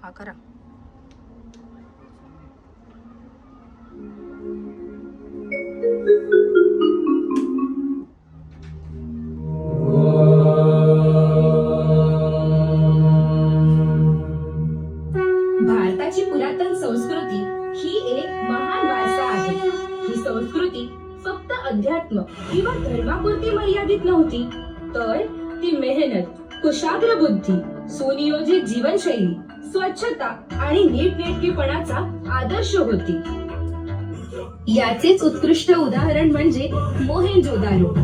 हा करा. भारताची पुरातन संस्कृती ही एक महान वारसा आहे. ही संस्कृती फक्त अध्यात्म किंवा धर्मापुरती मर्यादित नव्हती, तर ती मेहनत, कुशाग्र बुद्धी, सुनियोजित जीवनशैली, स्वच्छता आणि नीटनेटकेपणाचा आदर्श होती. याचेच उत्कृष्ट उदाहरण म्हणजे मोहेंजोदारो.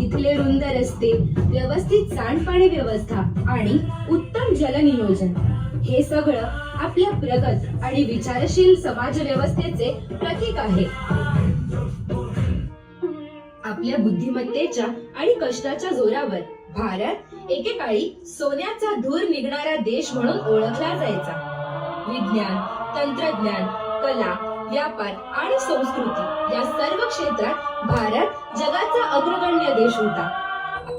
इथले रुंद रस्ते, व्यवस्थित सांडपाणी व्यवस्था आणि उत्तम जलनियोजन हे सगळं आपल्या प्रगत आणि विचारशील समाज व्यवस्थेचे प्रतीक आहे. आपल्या बुद्धिमत्तेच्या आणि कष्टाच्या जोरावर भारत एकेकाळी सोन्याचा धूर निघणारा देश म्हणून ओळखला जायचा. विज्ञान, तंत्रज्ञान, कला, व्यापार आणि संस्कृती या सर्व क्षेत्रात भारत जगाचा अग्रगण्य देश होता.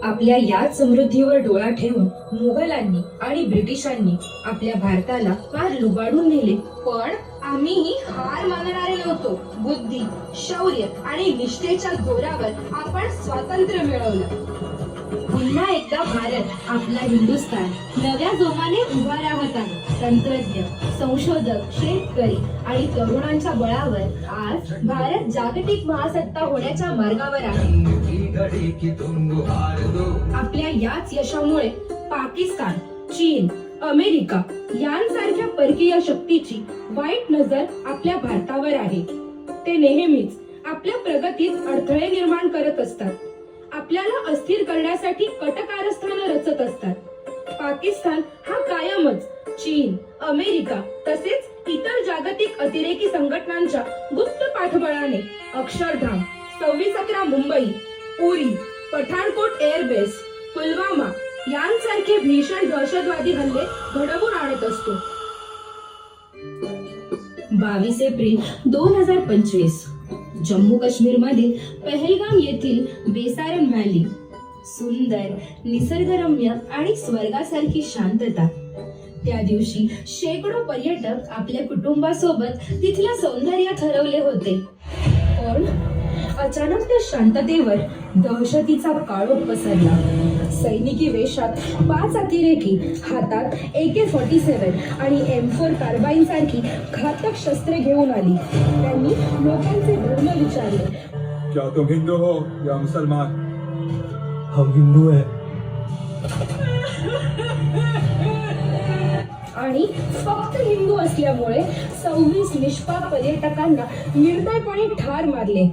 आपल्या याच समृद्धीवर डोळा ठेवून मुघलांनी आणि ब्रिटिशांनी आपल्या भारताला फार लुबाडून नेले, पण आम्हीही हार मानणारे नव्हतो. बुद्धी, शौर्य आणि निष्ठेच्या जोरावर आपण स्वातंत्र्य मिळवलं. पुन्हा एकदा भारत, आपला हिंदुस्थान नव्या जोमाने उभा राहत आहे. तंत्रज्ञ, संशोधक, शेतकरी आणि तरुणांच्या बळावर आज भारत जागतिक महासत्ता होण्याच्या मार्गावर आहे. आपल्या याच यशामुळे पाकिस्तान, चीन, अमेरिका यांसारख्या परकीय शक्तीची वाईट नजर आपल्या भारतावर आहे. ते नेहमीच आपल्या प्रगतीत अडथळे निर्माण करत असतात. आपल्याला अस्थिर करण्यासाठी कटकारस्थानं रचत असतात. पाकिस्तान हा कायमच चीन, अमेरिका तसेच इतर जागतिक अतिरेकी संघटनांच्या गुप्त पाठबळाने अक्षरधाम, 26/11 मुंबई, उरी, पठाणकोट एअरबेस, पुलवामा यांसारखे भीषण दहशतवादी हल्ले घडवून आणत असतो. 22 एप्रिल 2025 जम्मू काश्मीर मधील पहलगाम येथील बेसारन व्हॅली. सुंदर, निसर्गरम्य आणि स्वर्गासारखी शांतता. त्या दिवशी शेकडो पर्यटक आपल्या कुटुंबासोबत तिथल्या सौंदर्यात हरवले होते. पण अचानक त्या शांततेवर दहशतीचा काळोख पसरला. सैनिकी वेशात 5 अतिरेकी हातात AK-47 आणि M4 कार्बाईन सारखी घातक शस्त्रे घेऊन आली. त्यांनी लोकांचे धर्म विचारले. क्या तुम हिंदू हो या मुसलमान? हम हिंदू है. आणि फक्त हिंदू असल्यामुळे 26 निष्पाप पर्यटकांना निर्दयपणे ठार मारले.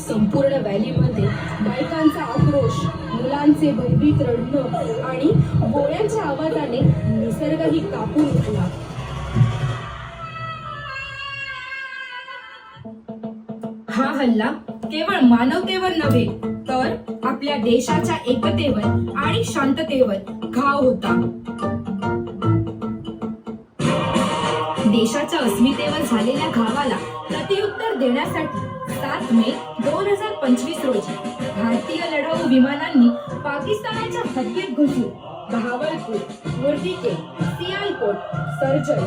संपूर्ण व्हॅलीमध्ये बायकांचा आक्रोश, मुलांचे भयभीत रडणं आणि गोळ्यांच्या आवाजाने निसर्गही कापून उठला. हा हल्ला केवळ मानवतेवर नव्हे, तर आपल्या देशाच्या एकतेवर आणि शांततेवर घाव होता. देशाच्या अस्मितेवर झालेल्या घावाला प्रत्युत्तर देण्यासाठी 7 मे 2025 रोजी भारतीय लढाऊ विमानांनी पाकिस्तानाच्या हद्दीत घुसून बहावलपूर, मुर्दिके, सियालकोट, सर्जल,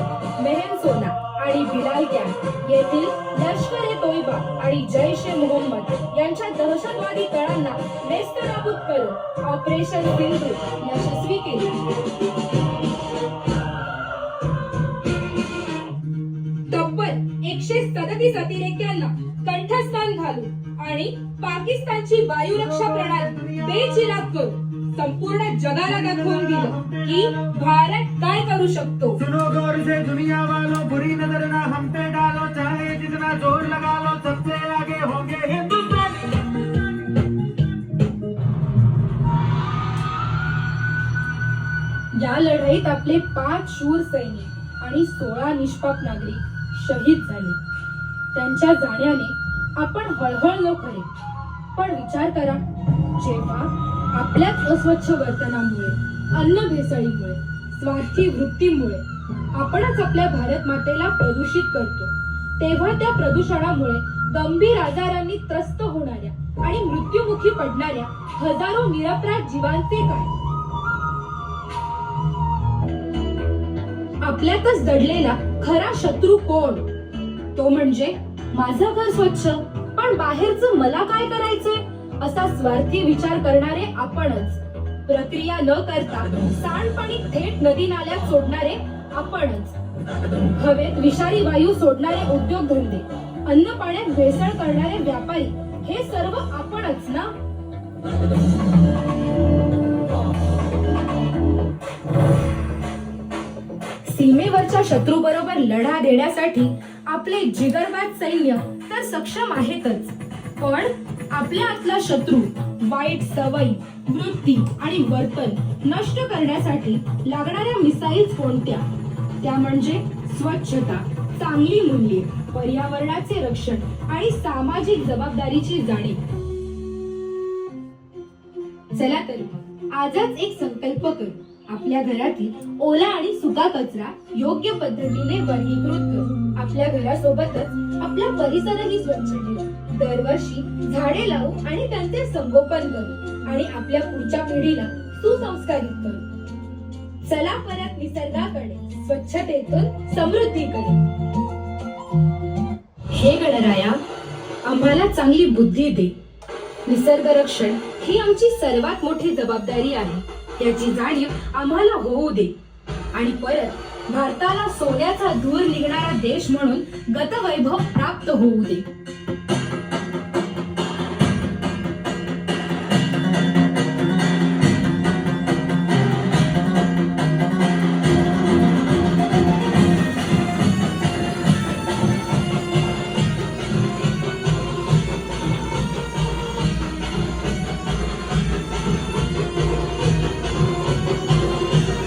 मेहनसोना आणि बिलाल कॅम्प येथील लष्कर-ए-तोयबा आणि जैश-ए-मोहम्मद यांच्या दहशतवादी तळांना नेस्तनाबूत करून ऑपरेशन सिंधू यशस्वी केले. तब्बल 137 अतिरेक्यांना कंठस्नान घालून आणि पाकिस्तानची वायुरक्षा प्रणाली बेचिराग करून संपूर्ण जगाला दाखवून दिलं की भारत काय करू शकतो. सुनो गौर से दुनिया वालों, बुरी नजर ना हम पे डालो, चाहे जितना जोर लगा लो, सबसे आगे होंगे हिंदुस्तान. या लढाईत आपले 5 शूर सैनिक आणि 16 निष्पाप नागरिक शहीद झाले. त्यांच्या जाण्याने आपण हळहळलो खरे, पण विचार करा, जेव्हा आपल्याच अस्वच्छ वर्तनामुळे, अन्न भेसळीमुळे, स्वार्थी वृत्तीमुळे आपणच आपल्या भारत मातेला प्रदूषित करतो, तेव्हा त्या प्रदूषणामुळे गंभीर आजारांनी त्रस्त होणाऱ्या आणि मृत्युमुखी पडणाऱ्या हजारो निरपराध जीवांचे काय? आपल्यातच दडलेला खरा शत्रू कोण? तो म्हणजे माझं घर स्वच्छ पण बाहेरचं मला काय करायचंय असा स्वार्थी विचार करणारे आपणच. प्रक्रिया न करता सांडपाणी थेट नदी नाल्यात सोडणारे आपणच. हवेत विषारी वायू सोडणारे उद्योगधंदे, अन्न पाण्यात भेसळ करणारे व्यापारी, हे सर्व आपणच ना. सीमेवरच्या शत्रू बरोबर लढा देण्यासाठी आपले जिगरबाज सैन्य तर सक्षम आहेतच, पण आपल्या आतला शत्रू, वाईट सवयी, वृत्ती आणि वर्तन नष्ट करण्यासाठी लागणाऱ्या मिसाईल्स कोणत्या? त्या म्हणजे स्वच्छता, चांगली मूल्ये, पर्यावरणाचे रक्षण आणि सामाजिक जबाबदारीची जाणीव. चला तर आजच एक संकल्प करू. आपल्या घरातील ओला आणि सुका कचरा योग्य पद्धतीने वर्गीकृत करू. आपल्या घरासोबतच आपला परिसरही स्वच्छ ठेवू. दरवर्षी झाडे लावू आणि त्यांचे संगोपन करू आणि आपल्या पुढच्या पिढीला सुसंस्कारित करू. चला परत निसर्गाकडे, स्वच्छतेतून समृद्धीकडे. हे गणराया, आम्हाला चांगली बुद्धी दे. निसर्ग रक्षण ही आमची सर्वात मोठी जबाबदारी आहे, याची जाणीव आम्हाला होऊ दे आणि परत भारताला सोन्याचा धूर निघणारा देश म्हणून गतवैभव प्राप्त होऊ दे.